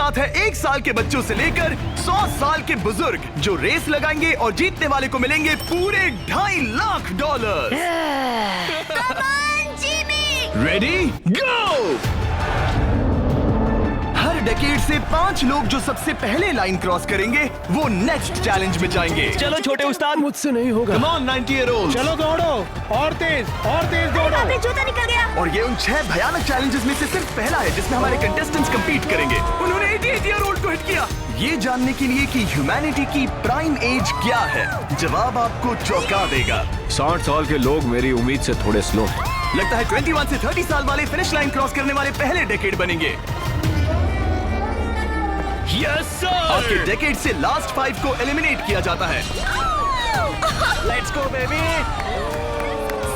साथ है 1 साल के बच्चों से लेकर 100 साल के बुजुर्ग जो रेस लगाएंगे और जीतने वाले को मिलेंगे पूरे $2.5 lakh. Come on, Jimmy! Ready go. Her decade से 5 लोग जो सबसे पहले लाइन क्रॉस करेंगे वो नेक्स्ट चैलेंज में जाएंगे। चलो छोटे उस्ताद, मुझसे नहीं होगा। Come on 90-year-old। चलो दौड़ो और तेज दौड़ो। अबे जूता निकल गया। और ये उन 6 भयानक चैलेंजेस में से सिर्फ पहला है जिसमें हमारे कंटेस्टेंट्स compete करेंगे। उन्होंने 88-year-old को हिट किया। ये जानने के लिए कि ह्यूमैनिटी की प्राइम एज क्या है, जवाब आपको चौंका देगा। 60 साल के लोग मेरी उम्मीद से थोड़े स्लो हैं। लगता है 21 से 30 साल वाले फिनिश लाइन क्रॉस करने वाले पहले डेकेड बनेंगे। Yes sir. आपके डेकेड से लास्ट 5 को एलिमिनेट किया जाता है। Let's go baby.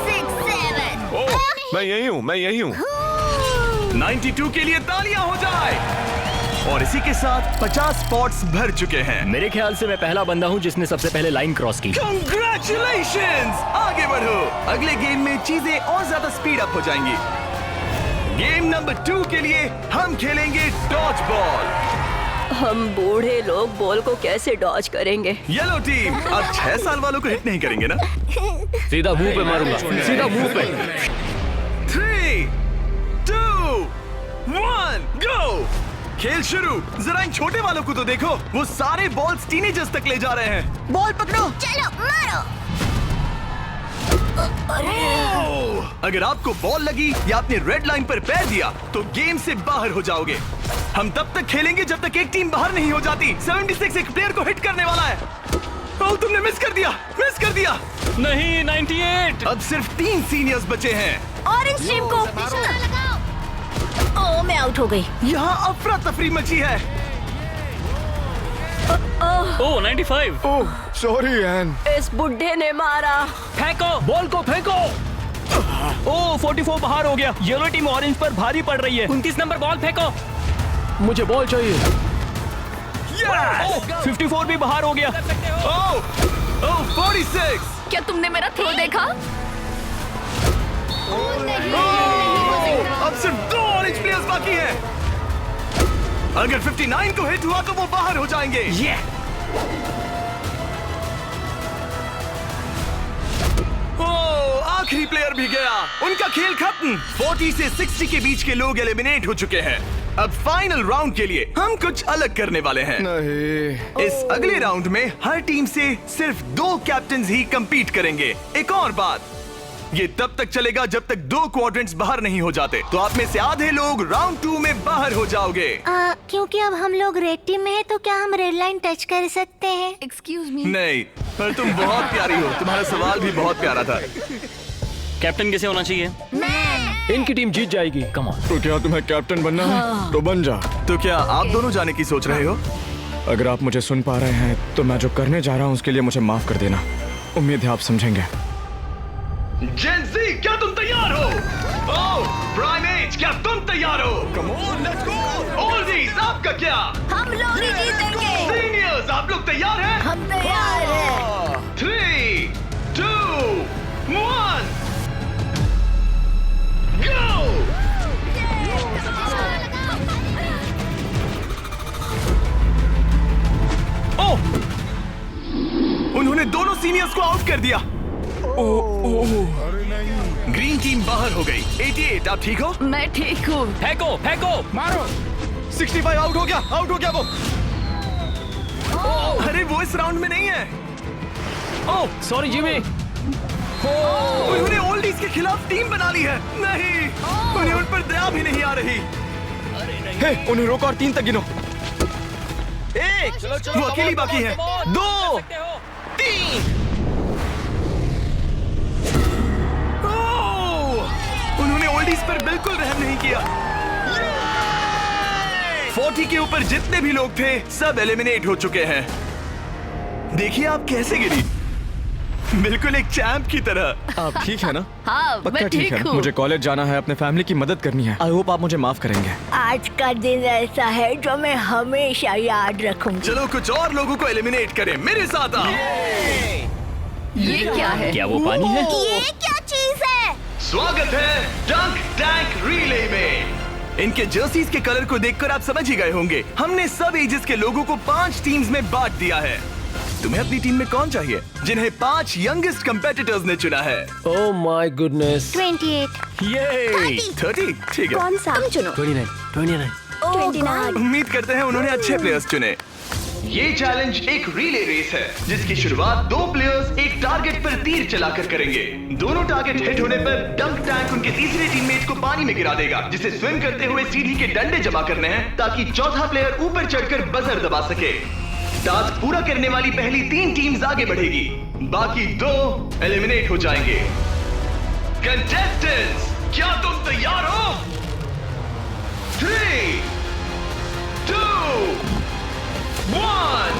6, 7। ओह, मैं यही हूँ। 92 के लिए तालियां हो जाए। और इसी के साथ 50 स्पॉट्स भर चुके हैं। मेरे ख्याल से मैं पहला बंदा हूँ जिसने सबसे पहले लाइन क्रॉस की। Congratulations! आगे बढ़ो। अगले गेम में चीजें और ज्यादा स्पीड अप हो जाएंगी। गेम नंबर 2 के लिए हम खेलेंगे डॉज बॉल। हम बूढ़े लोग बॉल को कैसे डॉज करेंगे? येलो टीम अब 6 साल वालों को हिट नहीं करेंगे ना? सीधा मुंह पे मारूंगा, सीधा मुंह पे। 3, 2, 1, गो। खेल शुरू। जरा इन छोटे वालों को तो देखो, वो सारे बॉल्स टीनेजर्स तक ले जा रहे हैं। बॉल पकड़ो। चलो मारो। अगर आपको बॉल लगी या आपने रेड लाइन पर पैर दिया तो गेम से बाहर हो जाओगे। हम तब तक खेलेंगे जब तक एक टीम बाहर नहीं हो जाती। 76 एक प्लेयर को हिट करने वाला है। ओह, तुमने मिस कर दिया। नहीं, 98। अब सिर्फ 3 सीनियर्स बचे हैं। ऑरेंज टीम को निशाना लगाओ। ओह, मैं आउट हो गई। यहाँ अफरा तफरी मची है। ओह 95। ओह, सॉरी एन। इस बुड्ढे ने मारा। फेंको, बॉल को फेंको। ओह 44 बाहर हो गया। येलो टीम ऑरेंज पर भारी पड़ रही है। 29 नंबर बॉल फेंको। मुझे बॉल चाहिए। Yes! 54 भी बाहर हो गया। ओह 46। क्या तुमने मेरा थ्रो देखा? अब सिर्फ 2 ऑरेंज प्लेयर्स बाकी हैं। अगर 59 को हिट हुआ तो वो बाहर हो जाएंगे। ओह, आखिरी प्लेयर भी गया। उनका खेल खत्म। 40 से 60 के बीच के लोग एलिमिनेट हो चुके हैं। अब फाइनल राउंड के लिए हम कुछ अलग करने वाले हैं। नहीं। इस अगले राउंड में हर टीम से सिर्फ 2 कैप्टन्स ही compete करेंगे। एक और बात, ये तब तक चलेगा जब तक 2 क्वाड्रेंट्स बाहर नहीं हो जाते। तो आप में से आधे लोग राउंड 2 में बाहर हो जाओगे। क्योंकि अब हम लोग रेड टीम में हैं, तो क्या हम रेड लाइन टच कर सकते हैं? Excuse me. नहीं, पर तुम बहुत प्यारी हो। तुम्हारा सवाल भी बहुत प्यारा था। कैप्टन किसे होना चाहिए? इनकी टीम जीत जाएगी। Come on. तो क्या तुम्हें कैप्टन बनना है? तो बन जा। तो क्या आप दोनों जाने की सोच रहे हो? अगर आप मुझे सुन पा रहे हैं तो मैं जो करने जा रहा हूँ उसके लिए मुझे माफ कर देना। उम्मीद है आप समझेंगे। जेन ज़ी, क्या तुम तैयार हो? ओह, प्राइमेट, क्या तुम तैयार हो? Come on, let's go! Oldies, आपका क्या? हम लोग ही जीतेंगे। सीनियर्स, आप लोग तैयार हैं? हम तैयार हैं। 3, 2, 1, go! ओह! उन्होंने दोनों सीनियर्स को आउट कर दिया। ग्रीन टीम बाहर हो गई। 88, आप ठीक हो? मैं ठीक हूँ। फेंको। मारो। 65 आउट हो गया वो। अरे वो इस राउंड में नहीं है। Oh sorry Jimmy. उन्होंने ओल्डीज के खिलाफ टीम बना ली है। नहीं, उन्हें उन पर दया भी नहीं आ रही। हे, उन्हें रोको और 3 तक गिनो। 1, वो अकेली बाकी है। 2, 3। उन्होंने ओल्डीज पर बिल्कुल रहम नहीं किया। 40 के ऊपर जितने भी लोग थे सब एलिमिनेट हो चुके हैं। देखिए आप कैसे गिरी, बिल्कुल एक चैंप की तरह। आप ठीक है ना? हाँ, पक्का मैं ठीक है। हूँ। मुझे कॉलेज जाना है, अपने फैमिली की मदद करनी है। आई होप आप मुझे माफ करेंगे। आज का दिन ऐसा है जो मैं हमेशा याद रखूंगी। चलो कुछ और लोगों को एलिमिनेट करें। मेरे साथ आओ। ये क्या है? क्या वो पानी है? ये क्या चीज है? स्वागत है डंक टैंक रिले में। इनके जर्सीज के कलर को देखकर आप समझ ही गए होंगे। हमने सब एजेस के लोगों को 5 टीम्स में बांट दिया है। तुम्हें अपनी टीम में कौन चाहिए? जिन्हें 5 यंगेस्ट कंपेटिटर्स ने चुना है। Oh my goodness. 28। ये 30 ठीक है। कौन सा? तुम चुनो। 29। 29। उम्मीद करते हैं उन्होंने अच्छे प्लेयर्स चुने। ये चैलेंज एक रिले रेस है जिसकी शुरुआत 2 प्लेयर्स एक टारगेट पर तीर चलाकर करेंगे। दोनों टारगेट हिट होने पर डंक टैंक उनके तीसरे टीममेट को पानी में गिरा देगा, जिसे स्विम करते हुए सीढ़ी के डंडे जमा करने हैं ताकि चौथा प्लेयर ऊपर चढ़कर बजर दबा सके। टास्क पूरा करने वाली पहली 3 टीम्स आगे बढ़ेगी, बाकी 2 एलिमिनेट हो जाएंगे। कंटेस्टेंट्स, क्या तुम तैयार हो? 3, 2, 1,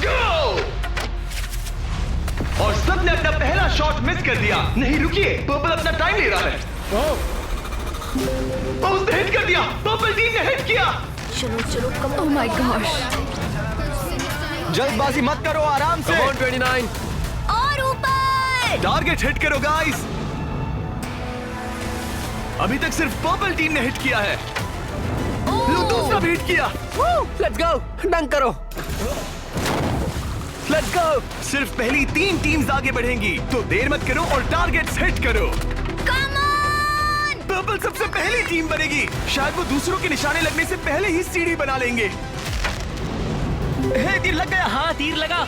गो! और सबने अपना पहला शॉट मिस कर दिया। नहीं रुकिए, पर्पल अपना टाइम ले रहा है। उसने हिट कर दिया। पर्पल टीम ने हिट किया। चलो चलो कम। Oh my gosh. जल्दबाजी मत करो, आराम से। 29। और ऊपर। टारगेट हिट करो गाइस। अभी तक सिर्फ पर्पल टीम ने हिट किया है। लो, दूसरा भी हिट किया। लेट्स गो, डंक करो। Let's go. सिर्फ पहली 3 टीम्स आगे बढ़ेंगी, तो देर मत करो और टारगेट्स हिट करो। Come on. पर्पल सबसे पहली टीम बनेगी। शायद वो दूसरों के निशाने लगने से पहले ही सीढ़ी बना लेंगे। तीर लग गया। हाँ, तीर लगा।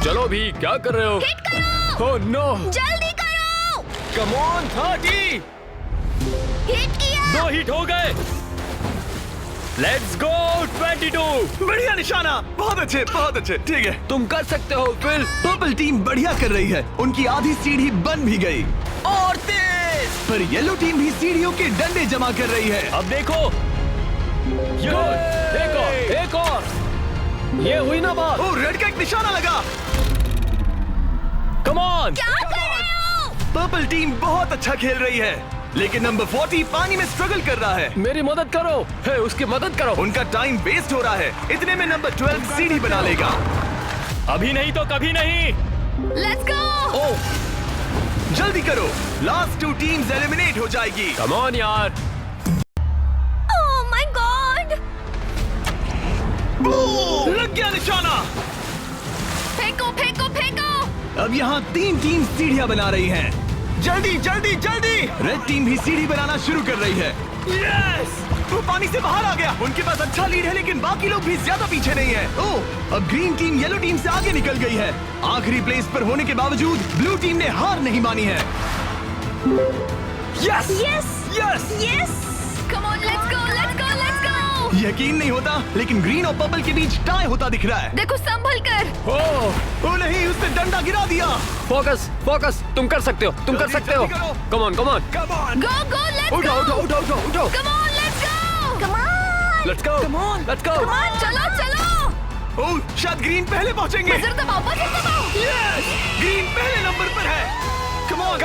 चलो भी, क्या कर रहे हो? हिट करो। Oh no. जल्दी करो। Come on, 30। हिट किया। 2 हिट हो गए। Let's go, 22। बढ़िया निशाना। बहुत अच्छे। ठीक है, तुम कर सकते हो फिल। पर्पल टीम बढ़िया कर रही है। उनकी आधी सीढ़ी बन भी गई। और तेज। पर येलो टीम भी सीढ़ियों के डंडे जमा कर रही है। अब देखो। एक और। ये हुई ना बात। ओ, रेड का एक निशाना लगा। Come on. क्या कर रहे हो? पर्पल टीम बहुत अच्छा खेल रही है, लेकिन नंबर 40 पानी में स्ट्रगल कर रहा है। मेरी मदद करो। है, उसकी मदद करो। उनका टाइम वेस्ट हो रहा है। इतने में नंबर 12 सीढ़ी बना लेगा। अभी नहीं तो कभी नहीं। Let's go. ओह, जल्दी करो, लास्ट 2 टीम्स एलिमिनेट हो जाएगी। कम ऑन यार। Oh my God. लग गया निशाना। फेंको फेंको फेंको। अब यहाँ 3 टीम सीढ़ियाँ बना रही हैं। जल्दी जल्दी जल्दी। रेड टीम भी सीढ़ी बनाना शुरू कर रही है। यस! वो पानी से बाहर आ गया। उनके पास अच्छा लीड है, लेकिन बाकी लोग भी ज्यादा पीछे नहीं है। ओह, अब ग्रीन टीम येलो टीम से आगे निकल गई है। आखिरी प्लेस पर होने के बावजूद ब्लू टीम ने हार नहीं मानी है। Yes yes yes. Yes. Come on, let's go let's go let's गो। यकीन नहीं होता, लेकिन ग्रीन और पर्पल के बीच टाई होता दिख रहा है। देखो संभल कर। ओ नहीं, उसने डंडा गिरा दिया। फोकस, तुम कर सकते हो। जल्दी करो। Come on. Go go let's go. उठो। Come on, let's go. Come on. Let's go. Come on. Come on, चलो चलो। ओह, शायद ग्रीन पहले पहुंचेंगे। बजर दबाओ। यस! ग्रीन पहले नंबर पर है। कम ऑन,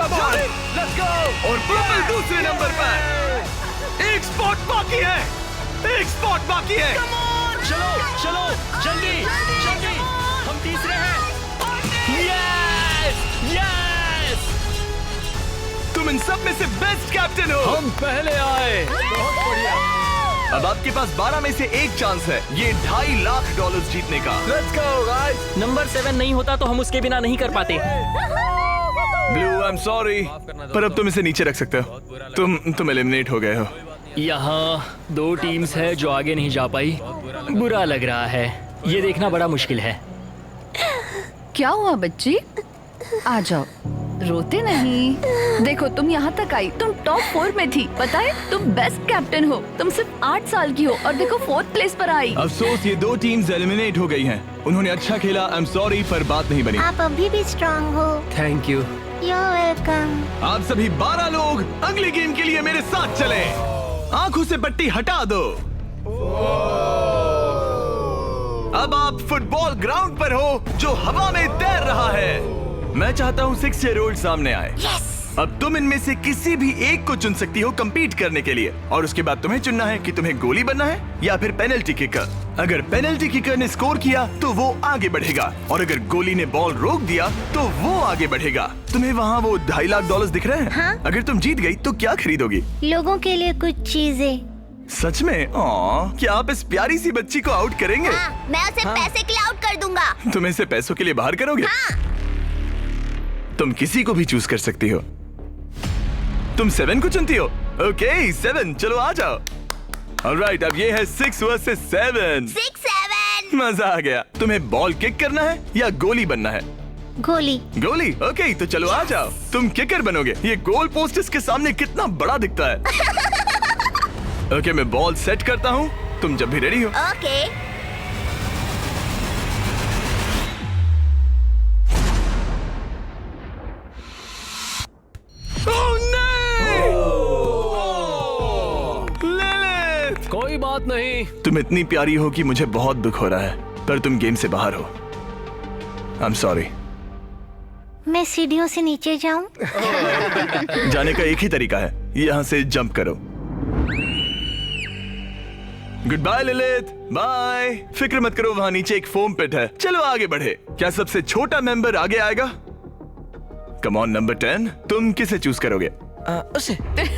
लेट्स गो। और पर्पल दूसरे नंबर पर। एक स्पॉट बाकी है। चलो, जल्दी। हम तीसरे हैं। यस। तुम इन सब में से बेस्ट कैप्टन हो। हम पहले आए। बहुत बढ़िया। अब आपके पास 12 में से एक चांस है, ये $2.5 लाख जीतने का। Let's go guys. नंबर 7 नहीं होता तो हम उसके बिना नहीं कर पाते। ब्लू, आई एम सॉरी, पर अब तुम इसे नीचे रख सकते हो। तुम एलिमिनेट हो गए हो। यहाँ 2 टीम्स है जो आगे नहीं जा पाई। बुरा लग रहा है। ये देखना बड़ा मुश्किल है। क्या हुआ बच्ची? आ जाओ, रोते नहीं। देखो तुम यहाँ तक आई, तुम टॉप 4 में थी, पता है? तुम बेस्ट कैप्टन हो। तुम सिर्फ 8 साल की हो और देखो 4th प्लेस पर आई। अफसोस, ये 2 टीम्स एलिमिनेट हो गई हैं। उन्होंने अच्छा खेला, आई एम सॉरी, पर बात नहीं बनी। आप अभी भी स्ट्रांग हो। Thank you. You're welcome। आप सभी 12 लोग अगले गेम के लिए मेरे साथ चलें। आंखों से पट्टी हटा दो। अब आप फुटबॉल ग्राउंड पर हो जो हवा में तैर रहा है। मैं चाहता हूँ 6 ईयर ओल्ड सामने आए। अब तुम इनमें से किसी भी एक को चुन सकती हो compete करने के लिए, और उसके बाद तुम्हें चुनना है कि तुम्हें गोली बनना है या फिर पेनल्टी किकर। अगर पेनल्टी किकर ने स्कोर किया तो वो आगे बढ़ेगा, और अगर गोली ने बॉल रोक दिया तो वो आगे बढ़ेगा। तुम्हें वहाँ वो $2.5 लाख दिख रहे हैं? हाँ? अगर तुम जीत गई तो क्या खरीदोगी? लोगों के लिए कुछ चीजें। सच में? क्या आप इस प्यारी सी बच्ची को आउट करेंगे? हाँ, मैं उसे पैसे के लिए आउट कर दूंगा। तुम इसे पैसों के लिए बाहर करोगे? हाँ। तुम किसी को भी चूज कर सकती हो। तुम 7 को चुनती हो? ओके 7, चलो आ जाओ। ऑलराइट, अब ये है 6 वर्सेस 7। 6-7। मजा आ गया। तुम्हें बॉल किक करना है या गोली बनना है? गोली। गोली? ओके, तो चलो आ जाओ। तुम किकर बनोगे। ये गोल पोस्ट इसके सामने कितना बड़ा दिखता है। ओके, मैं बॉल सेट करता हूँ, तुम जब भी रेडी हो। ओके। लिलिथ! कोई बात नहीं। तुम इतनी प्यारी हो कि मुझे बहुत दुख हो रहा है, पर तुम गेम से बाहर हो। I am sorry. मैं सीढ़ियों से नीचे जाऊं? जाने का एक ही तरीका है, यहाँ से जंप करो। Good bye Lilith, bye. फिक्र मत करो, वहाँ नीचे एक फोम पिट है। चलो आगे बढ़े। क्या सबसे छोटा मेंबर आगे आएगा? कम ऑन नंबर 10, तुम किसे चूज करोगे? उसे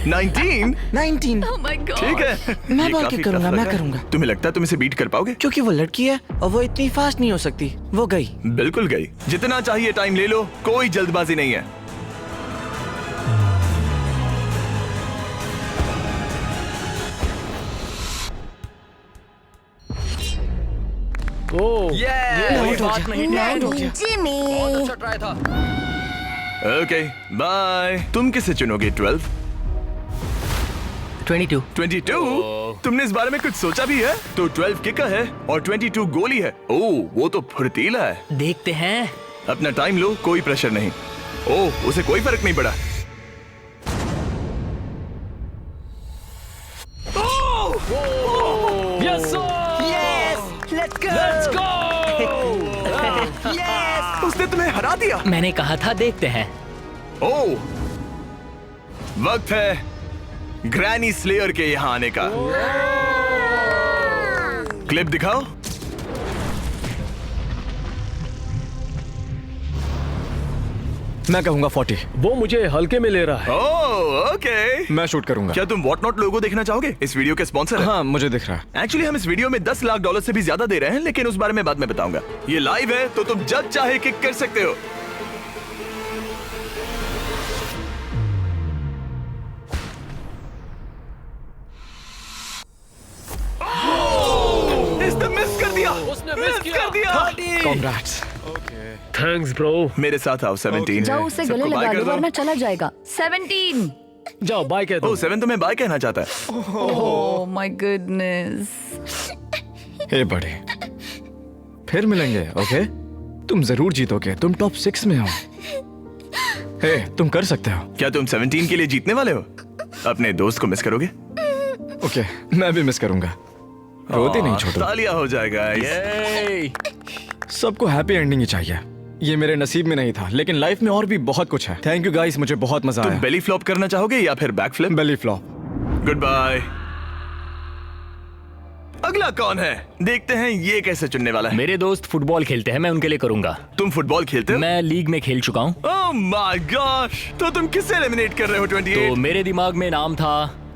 19? 19। Oh my God. ठीक है। मैं ये बॉल काफी किक करूंगा, tough लग मैं रहा है। करूंगा। तुम्हें लगता है तुम इसे बीट कर पाओगे? क्योंकि वो लड़की है और वो इतनी फास्ट नहीं हो सकती। वो गई। बिल्कुल गई। जितना चाहिए टाइम ले लो, कोई जल्दबाजी नहीं है। ओ Yeah! कोई बात नहीं। जिमी। अच्छा ट्राई था। Okay bye. तुम किसे चुनोगे? 12? 22। 22? तुमने इस बारे में कुछ सोचा भी है? तो 12 किकर है और 22 गोली है। ओह, वो तो फुर्तीला है। देखते हैं। अपना टाइम लो, कोई प्रेशर नहीं। ओह, उसे कोई फर्क नहीं पड़ा। Yes sir. Let's go. उसने तुम्हें हरा दिया। मैंने कहा था देखते हैं। ओह, वक्त है ग्रैनी स्लेयर के यहाँ आने का। क्लिप दिखाओ। मैं कहूंगा 40। वो मुझे हल्के में ले रहा है। ओह, ओके। मैं शूट करूंगा। क्या तुम व्हाट नॉट लोगो देखना चाहोगे? इस वीडियो के स्पॉन्सर हैं। हाँ, मुझे दिख रहा है। एक्चुअली हम इस वीडियो में $10 लाख से भी ज्यादा दे रहे हैं, लेकिन उस बारे में बाद में बताऊंगा। ये लाइव है तो तुम जब चाहे किक कर सकते हो। इसने मिस कर दिया। उसने मिस किया। कर दिया। Congrats। Thanks bro. मेरे साथ आओ 17। जाओ उसे सबको गले बाय लगा कर लो दो। वरना चला जाएगा। 17। जाओ बाय कह दो। ओह, 7 तुम्हें बाय कहना चाहता है। Oh my goodness. हे बड़े, फिर मिलेंगे। ओके, तुम जरूर जीतोगे। तुम टॉप 6 में हो। हे, तुम कर सकते हो। क्या तुम 17 के लिए जीतने वाले हो? अपने दोस्त को मिस करोगे? ओके, मैं भी मिस करूंगा। रोते नहीं छोटू। तालियां हो जाएगा। ये सबको हैप्पी एंडिंग ही चाहिए। ये मेरे नसीब में नहीं था, लेकिन लाइफ में और भी बहुत कुछ है। थैंक यू गाइस, मुझे बहुत मजा तुम आया। बेली फ्लॉप करना चाहोगे या फिर back flip? Belly flop. Good bye. अगला कौन है? देखते हैं ये कैसे चुनने वाला है। मेरे दोस्त फुटबॉल खेलते हैं, मैं उनके लिए करूंगा। तुम फुटबॉल खेलते हो? मैं लीग में खेल चुका हूँ। ओह माय गॉश, तो तुम किसे एलिमिनेट कर रहे हो? 28? तो मेरे दिमाग में नाम था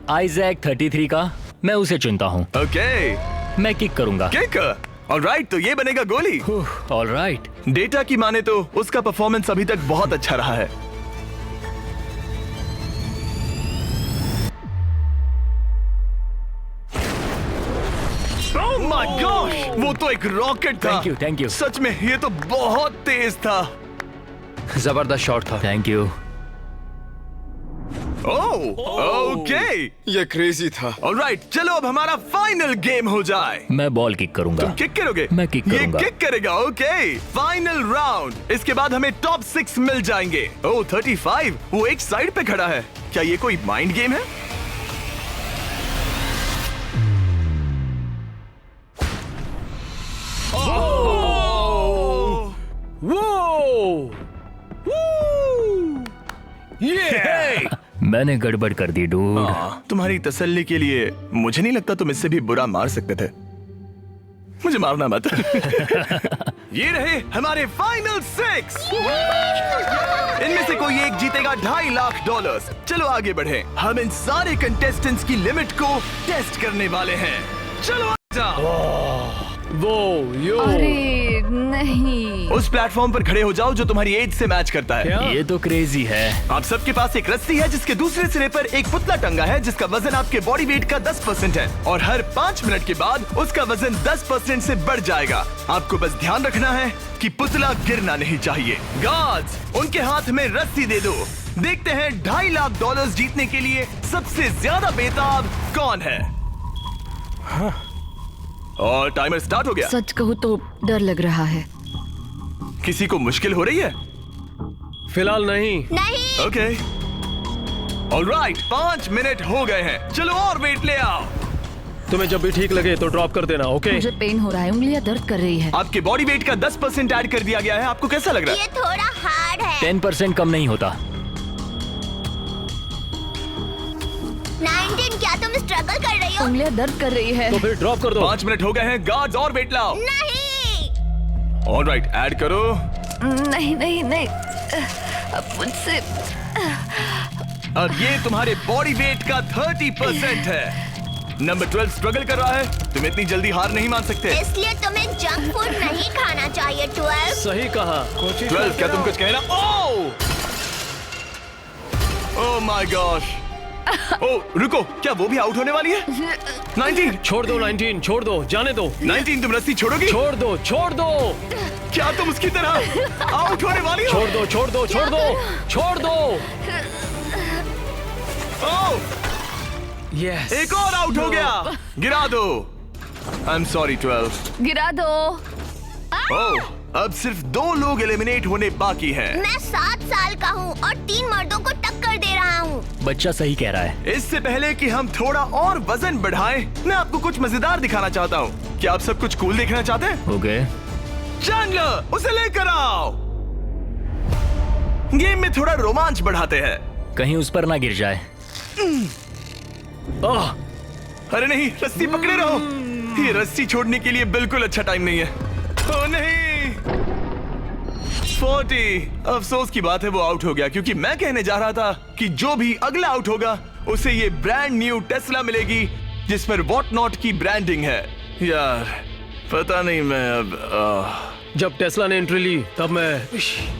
आइजैक 33 का। मैं उसे चुनता हूँ। ओके, मैं किक करूंगा। किक। ऑलराइट, तो ये बनेगा गोली। ऑलराइट। डेटा की माने तो उसका परफॉर्मेंस अभी तक बहुत अच्छा रहा है। ओह माय गॉश, वो तो एक रॉकेट था। Thank you. सच में ये तो बहुत तेज था। जबरदस्त शॉट था। Thank you. Oh, okay. ये क्रेजी था। ऑलराइट, चलो अब हमारा फाइनल गेम हो जाए। मैं बॉल किक करूंगा। तुम किक करोगे? मैं किक करूंगा। ये किक करेगा। Okay, final round. इसके बाद हमें टॉप 6 मिल जाएंगे। ओह 35, वो एक साइड पे खड़ा है। क्या ये कोई माइंड गेम है? मैंने गड़बड़ कर दी डूड। तुम्हारी तसल्ली के लिए मुझे नहीं लगता तुम इससे भी बुरा मार सकते थे। मुझे मारना मत। ये रहे हमारे फाइनल 6। इनमें से कोई एक जीतेगा $2.5 लाख। चलो आगे बढ़े। हम इन सारे कंटेस्टेंट्स की लिमिट को टेस्ट करने वाले हैं। चलो आजा। वो यो अरे नहीं। उस प्लेटफॉर्म पर खड़े हो जाओ जो तुम्हारी एज से मैच करता है। क्या? ये तो क्रेजी है। आप सबके पास एक रस्सी है जिसके दूसरे सिरे पर एक पुतला टंगा है जिसका वजन आपके बॉडी वेट का 10% है और हर 5 मिनट के बाद उसका वजन 10% से बढ़ जाएगा। आपको बस ध्यान रखना है कि पुतला गिरना नहीं चाहिए। गार्ड्स, उनके हाथ में रस्सी दे दो। देखते हैं $2.5 लाख जीतने के लिए सबसे ज्यादा बेताब कौन है। और टाइमर स्टार्ट हो गया। सच कहूँ तो डर लग रहा है। किसी को मुश्किल हो रही है? फिलहाल नहीं। नहीं। ओके ऑलराइट, 5 मिनट हो गए हैं। चलो और वेट ले आओ। तुम्हें जब भी ठीक लगे तो ड्रॉप कर देना, ओके? मुझे पेन हो रहा है, उंगलियां दर्द कर रही है। आपके बॉडी वेट का 10% ऐड कर दिया गया है। आपको कैसा लग रहा है? ये थोड़ा हार्ड है। 10% कम नहीं होता। 19, क्या तुम स्ट्रगल कर रही हो? उंगलियां दर्द कर रही है। तो फिर ड्रॉप कर दो। 5 मिनट हो गए हैं। गार्ड्स और वेट लाओ। नहीं। ऑलराइट, ऐड करो। नहीं नहीं नहीं, अब मुझसे अब ये तुम्हारे बॉडी वेट का 30% है। नंबर 12 स्ट्रगल कर रहा है। तुम इतनी जल्दी हार नहीं मान सकते। इसलिए तुम्हें जंक फूड नहीं खाना चाहिए। 12। सही कहा। 12, क्या तुम कुछ कहना? Oh my gosh. ओह रुको, क्या वो भी आउट होने वाली है? 19, छोड़ दो 19, छोड़ दो, जाने दो। 19, तुम रस्सी छोड़ोगी? छोड़ दो, छोड़ दो, क्या तुम उसकी तरह आउट होने वाली हो? छोड़ दो, छोड़ दो, छोड़ दो, छोड़ दो। ओह, यस। एक और आउट हो गया। गिरा दो। I am sorry 12। गिरा दो। ओह, अब सिर्फ 2 लोग एलिमिनेट होने बाकी हैं। मैं 7 साल का हूँ और 3 मर्दों को टक्कर दे रहा हूँ। बच्चा सही कह रहा है। इससे पहले कि हम थोड़ा और वजन बढ़ाएं, मैं आपको कुछ मजेदार दिखाना चाहता हूँ। क्या आप सब कुछ कूल देखना चाहते हैं? ओके। चैंडलर, उसे लेकर आओ। गेम में थोड़ा रोमांच बढ़ाते हैं। कहीं उस पर ना गिर जाए। अरे नहीं, रस्सी पकड़े रहो। ये रस्सी छोड़ने के लिए बिल्कुल अच्छा टाइम नहीं है। ओह नहीं, 40। अफसोस की बात है वो आउट हो गया, क्योंकि मैं कहने जा रहा था कि जो भी अगला आउट होगा उसे ये ब्रांड न्यू टेस्ला मिलेगी जिस पर व्हाट नॉट की ब्रांडिंग है। यार पता नहीं, मैं अब जब टेस्ला ने एंट्री ली तब मैं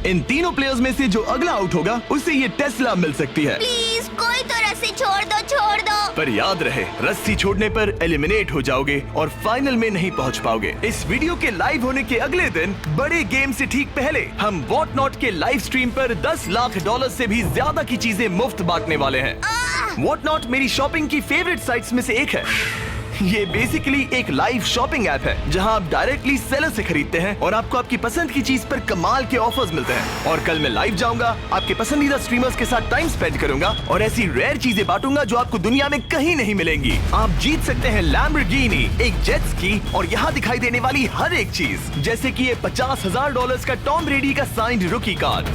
इन तीनों प्लेयर्स में से जो अगला आउट होगा उसे ये टेस्ला मिल सकती है। प्लीज कोई तो रस्सी छोड़ दो, छोड़ दो। पर याद रहे, रस्सी छोड़ने पर एलिमिनेट हो जाओगे और फाइनल में नहीं पहुंच पाओगे। इस वीडियो के लाइव होने के अगले दिन, बड़े गेम से ठीक पहले, हम व्हाट नॉट के लाइव स्ट्रीम पर $10 लाख से भी ज्यादा की चीजें मुफ्त बांटने वाले हैं। व्हाट नॉट मेरी शॉपिंग की फेवरेट साइट्स में से एक है। ये बेसिकली एक लाइव शॉपिंग ऐप है जहां आप डायरेक्टली सेलर से खरीदते हैं और आपको आपकी पसंद की चीज पर कमाल के ऑफर्स मिलते हैं। और कल मैं लाइव जाऊंगा, आपके पसंदीदा स्ट्रीमर्स के साथ टाइम स्पेंड करूंगा और ऐसी रेयर चीजें बांटूंगा जो आपको दुनिया में कहीं नहीं मिलेंगी। आप जीत सकते हैं लैम्बोर्गिनी, एक जेट स्की और यहाँ दिखाई देने वाली हर एक चीज, जैसे कि ये $50,000 का टॉम ब्रेडी का साइंड रुकी कार्ड।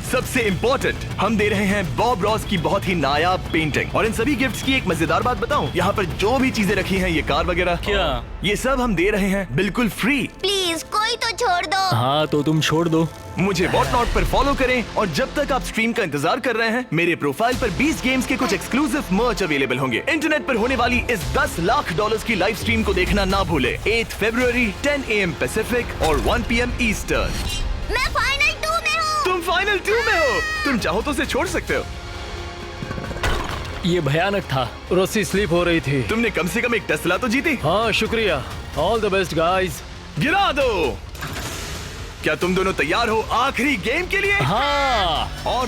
सबसे इम्पोर्टेंट, हम दे रहे हैं बॉब रॉस की बहुत ही नायाब पेंटिंग। और इन सभी गिफ्ट्स की एक मजेदार बात बताऊं, यहाँ पर जो भी चीजें रखी हैं, ये कार वगैरह, क्या? ये सब हम दे रहे हैं बिल्कुल फ्री। प्लीज कोई तो छोड़ दो। हाँ तो तुम छोड़ दो। मुझे व्हाट नॉट पर फॉलो करें और जब तक आप स्ट्रीम का इंतजार कर रहे हैं, मेरे प्रोफाइल पर 20 गेम्स के कुछ एक्सक्लूसिव मर्च अवेलेबल होंगे। इंटरनेट पर होने वाली इस $10 लाख की लाइव स्ट्रीम को देखना ना भूले। 8 फरवरी 10 AM पैसिफिक और 1 PM ईस्टर्न। मैं फाइनल 2 में हूँ। तुम फाइनल 2 में हो। तुम चाहो तो उसे छोड़ सकते हो। ये भयानक था। रस्सी स्लिप हो रही थी। तुमने कम से कम एक टेस्ला तो जीती। हाँ शुक्रिया। All the best guys. गिरा दो। क्या तुम दोनों तैयार हो आखिरी गेम के लिए? हाँ। और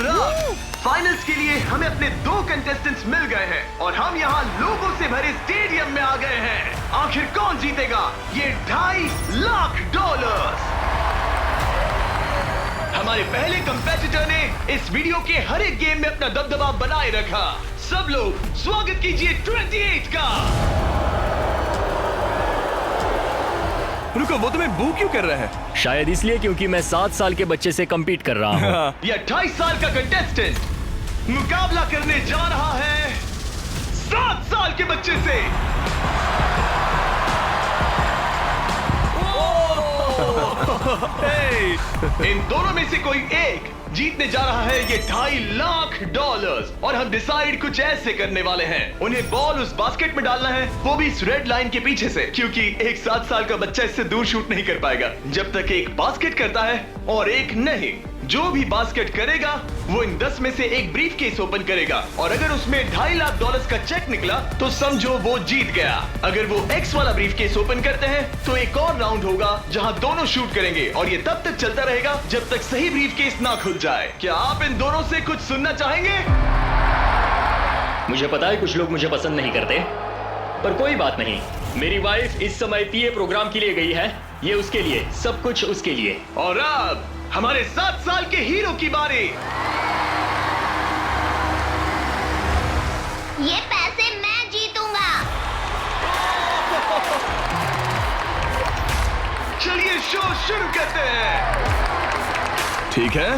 फाइनल्स के लिए हमें अपने 2 कंटेस्टेंट्स मिल गए हैं और हम यहाँ लोगों से भरे स्टेडियम में आ गए हैं। आखिर कौन जीतेगा ये $2.5 लाख? हमारे पहले कंपेटिटर ने इस वीडियो के हर एक गेम में अपना दबदबा बनाए रखा। सब लोग स्वागत कीजिए 28 का। रुको, वो तुम्हें बू क्यों कर रहे हैं? शायद इसलिए क्योंकि मैं 7 साल के बच्चे से कम्पीट कर रहा हूँ। ये 28 साल का कंटेस्टेंट मुकाबला करने जा रहा है 7 साल साल के बच्चे से। हे, इन दोनों में से कोई एक जीतने जा रहा है ये $2.5 लाख और हम डिसाइड कुछ ऐसे करने वाले हैं। उन्हें बॉल उस बास्केट में डालना है, वो भी इस रेड लाइन के पीछे से, क्योंकि एक 7 साल का बच्चा इससे दूर शूट नहीं कर पाएगा जब तक एक बास्केट करता है और एक नहीं। जो भी बास्केट करेगा वो इन 10 में से एक ब्रीफ केस ओपन करेगा और अगर उसमें $2.5 लाख का चेक निकला तो समझो वो जीत गया। अगर वो X वाला ब्रीफ केस ओपन करते हैं तो एक और राउंड होगा जहां दोनों शूट करेंगे और ये तब तक चलता रहेगा जब तक सही ब्रीफ केस ना खुल जाए। क्या आप इन दोनों से कुछ सुनना चाहेंगे? मुझे पता है कुछ लोग मुझे पसंद नहीं करते, पर कोई बात नहीं। मेरी वाइफ इस समय पीए प्रोग्राम के लिए गई है, ये उसके लिए, सब कुछ उसके लिए। और अब हमारे 7 साल के हीरो की बारी। ये पैसे मैं जीतूंगा। चलिए शो शुरू करते हैं। ठीक है,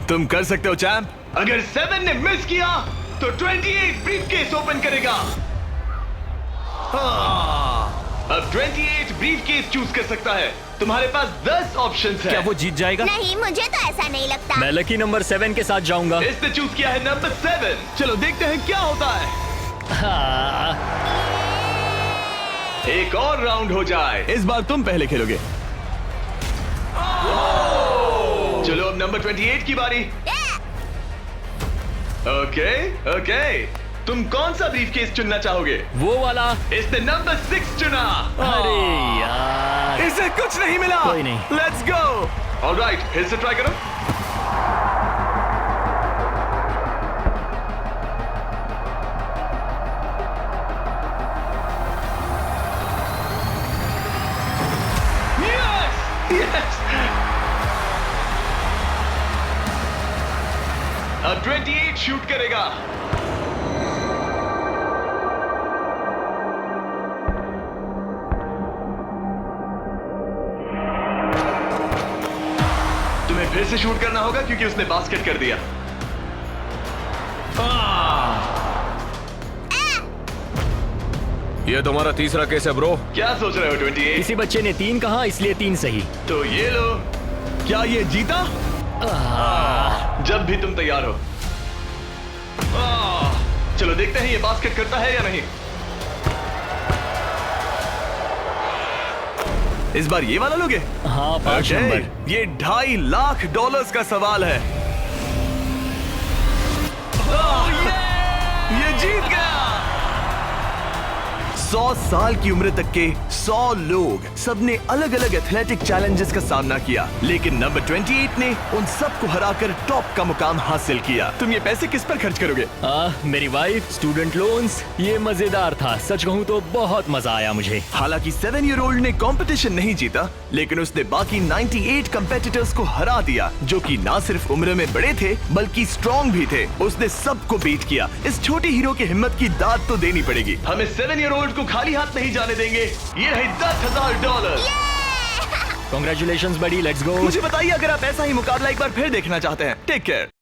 तुम कर सकते हो चैंप। अगर 7 ने मिस किया तो 28 ब्रीफकेस ओपन करेगा। अब 28 ब्रीफकेस चूज कर सकता है। तुम्हारे पास 10 ऑप्शंस हैं। क्या वो जीत जाएगा? नहीं, मुझे तो ऐसा नहीं लगता। मैं लकी नंबर 7 के साथ जाऊंगा। इसने चूज किया है नंबर 7। चलो देखते हैं क्या होता है। एक और राउंड हो जाए। इस बार तुम पहले खेलोगे। चलो अब नंबर 28 की बारी। ओके, तुम कौन सा ब्रीफकेस चुनना चाहोगे? वो वाला। इसने नंबर 6 चुना। अरे यार, इसे कुछ नहीं मिला। कोई नहीं। Let's go. ऑलराइट, फिर से ट्राई करो। यस। अब 28 शूट करेगा। तुम्हें फिर से शूट करना होगा क्योंकि उसने बास्केट कर दिया। ये तुम्हारा तीसरा केस है ब्रो। क्या सोच रहे हो 28? किसी बच्चे ने 3 कहा, इसलिए 3 सही। तो ये लो। क्या ये जीता? जब भी तुम तैयार हो। चलो देखते हैं ये बास्केट करता है या नहीं। इस बार ये वाला लोगे? हाँ, 5 Okay, नंबर। ये $2.5 लाख का सवाल है। ये जीत गया। 100 साल की उम्र तक के 100 लोग, सबने अलग अलग एथलेटिक चैलेंजेस का सामना किया, लेकिन नंबर 28 ने उन सबको हराकर टॉप का मुकाम हासिल किया। तुम ये पैसे किस पर खर्च करोगे? मेरी वाइफ, स्टूडेंट लोन्स। ये मजेदार था, सच कहूँ तो बहुत मजा आया मुझे। हालांकि 7-year-old ने कंपटीशन नहीं जीता, लेकिन उसने बाकी 98 कंपेटिटर्स को हरा दिया, जो कि ना सिर्फ उम्र में बड़े थे बल्कि स्ट्रॉन्ग भी थे। उसने सबको बीट किया। इस छोटे हीरो की हिम्मत की दाद तो देनी पड़ेगी। हमें 7-year-old को खाली हाथ नहीं जाने देंगे। ये रहे $10,000। Congratulations buddy, let's go। मुझे बताइए अगर आप ऐसा ही मुकाबला एक बार फिर देखना चाहते हैं। Take care.